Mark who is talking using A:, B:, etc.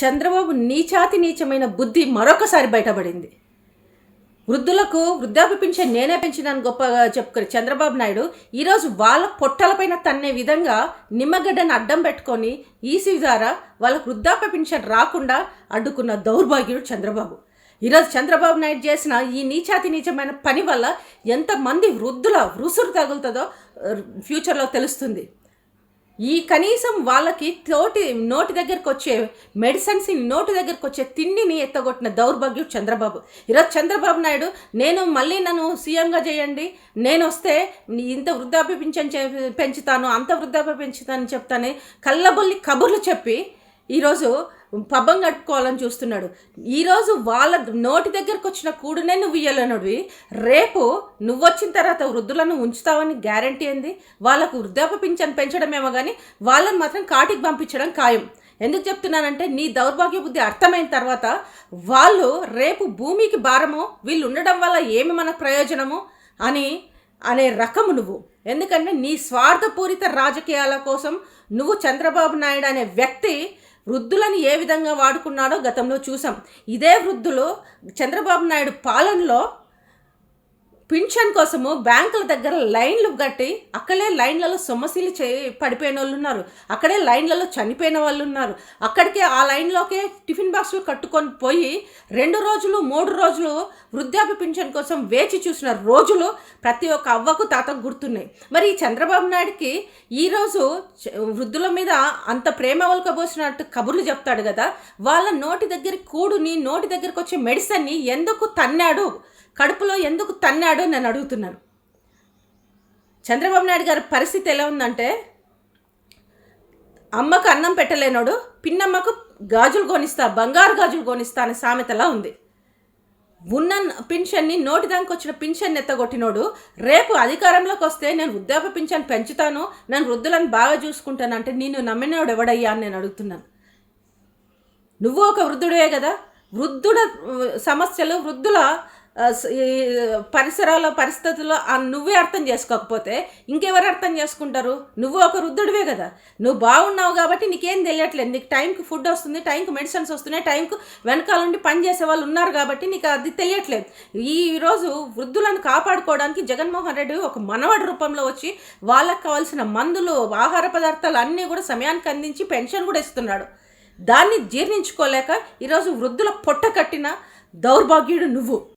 A: చంద్రబాబు నీచాతి నీచమైన బుద్ధి మరొకసారి బయటపడింది. వృద్ధులకు వృద్ధాప్య పింఛన్ నేనే పెంచినాను గొప్పగా చెప్పుకొని చంద్రబాబు నాయుడు ఈరోజు వాళ్ళ పొట్టలపైన తన్నే విధంగా నిమ్మగడ్డను అడ్డం పెట్టుకొని ఈసీ ద్వారా వాళ్ళకు వృద్ధాప్య పింఛన్ రాకుండా అడ్డుకున్న దౌర్భాగ్యుడు చంద్రబాబు. ఈరోజు చంద్రబాబు నాయుడు చేసిన ఈ నీచాతి నీచమైన పని వల్ల ఎంతమంది వృద్ధుల రుసురు తగులుతుందో ఫ్యూచర్లో తెలుస్తుంది. ఈ కనీసం వాళ్ళకి నోటి దగ్గరకు వచ్చే మెడిసిన్స్, నోటి దగ్గరకు వచ్చే తిండిని ఎత్తగొట్టిన దౌర్భాగ్యం చంద్రబాబు. ఈరోజు చంద్రబాబు నాయుడు నన్ను సీఎంగా చేయండి, నేను వస్తే ఇంత వృద్ధాప్య పింఛన్ పెంచుతాను, అంత వృద్ధాప్య పెంచుతానని చెప్తాను కళ్ళబొల్లి కబుర్లు చెప్పి ఈరోజు పబ్బం గడుపుకోవాలని చూస్తున్నాడు. ఈరోజు వాళ్ళ నోటి దగ్గరకు వచ్చిన కూడునే నువ్వు ఇయ్యలేనుడివి, రేపు నువ్వు వచ్చిన తర్వాత వృద్ధులను ఉంచుతావని గ్యారంటీ ఏంది? వాళ్ళకు వృద్ధాప్య పింఛన్ పెంచడమేమో కానీ వాళ్ళని మాత్రం కాటికి పంపించడం ఖాయం. ఎందుకు చెప్తున్నానంటే నీ దౌర్భాగ్య బుద్ధి అర్థమైన తర్వాత వాళ్ళు రేపు భూమికి భారము, వీళ్ళు ఉండడం వల్ల ఏమి మనకు ప్రయోజనము అనే రకము నువ్వు. ఎందుకంటే నీ స్వార్థపూరిత రాజకీయాల కోసం నువ్వు చంద్రబాబు నాయుడు అనే వ్యక్తి వృద్ధులను ఏ విధంగా వాడుకున్నాడో గతంలో చూసాం. ఇదే వృద్ధులు చంద్రబాబు నాయుడు పాలనలో పింఛన్ కోసము బ్యాంకుల దగ్గర లైన్లు కట్టి అక్కడే లైన్లలో సొమ్మసిల్లి పడిపోయిన వాళ్ళు ఉన్నారు, అక్కడే లైన్లలో చనిపోయిన వాళ్ళు ఉన్నారు. అక్కడికే ఆ లైన్లోకే టిఫిన్ బాక్సులు కట్టుకొని పోయి 2 రోజులు 3 రోజులు వృద్ధాప్య పింఛన్ కోసం వేచి చూసిన రోజులు ప్రతి ఒక్క అవ్వకు తాతకు గుర్తున్నాయి. మరి ఈ చంద్రబాబు నాయుడికి ఈరోజు వృద్ధుల మీద అంత ప్రేమ ఒలకబోసినట్టు కబుర్లు చెప్తాడు కదా, వాళ్ళ నోటి దగ్గర నోటి దగ్గరకు వచ్చే మెడిసిన్ని ఎందుకు తన్నాడు, కడుపులో ఎందుకు తన్నాడు నేను అడుగుతున్నాను. చంద్రబాబు నాయుడు గారి పరిస్థితి ఎలా ఉందంటే, అమ్మకు అన్నం పెట్టలేనోడు పిన్నమ్మకు గాజులు కొనిస్తా, బంగారు గాజులు కొనిస్తా అనే సామెతలా ఉంది. ఉన్న పింఛన్ని నోటి దానికి వచ్చిన పింఛన్ ఎత్తగొట్టినోడు రేపు అధికారంలోకి వస్తే నేను వృద్ధాప్య పింఛన్ పెంచుతాను, నేను వృద్ధులను బాగా చూసుకుంటానంటే నిన్ను నమ్మినోడు ఎవడయ్యా అని నేను అడుగుతున్నాను. నువ్వు ఒక వృద్ధుడే కదా, వృద్ధుల సమస్యలు, వృద్ధుల పరిస్థితుల్లో నువ్వే అర్థం చేసుకోకపోతే ఇంకెవరు అర్థం చేసుకుంటారు? నువ్వు ఒక వృద్ధుడివే కదా, నువ్వు బాగున్నావు కాబట్టి నీకేం తెలియట్లేదు. నీకు టైంకి ఫుడ్ వస్తుంది, టైంకి మెడిసిన్స్ వస్తున్నాయి, టైంకు వెనకాల నుండి పని చేసే వాళ్ళు ఉన్నారు కాబట్టి నీకు అది తెలియట్లేదు. ఈరోజు వృద్ధులను కాపాడుకోవడానికి జగన్మోహన్ రెడ్డి ఒక మనవడి రూపంలో వచ్చి వాళ్ళకి కావాల్సిన మందులు, ఆహార పదార్థాలు అన్నీ కూడా సమయానికి అందించి పెన్షన్ కూడా ఇస్తున్నాడు. దాన్ని జీర్ణించుకోలేక ఈరోజు వృద్ధుల పొట్ట కట్టిన దౌర్భాగ్యుడు నువ్వు.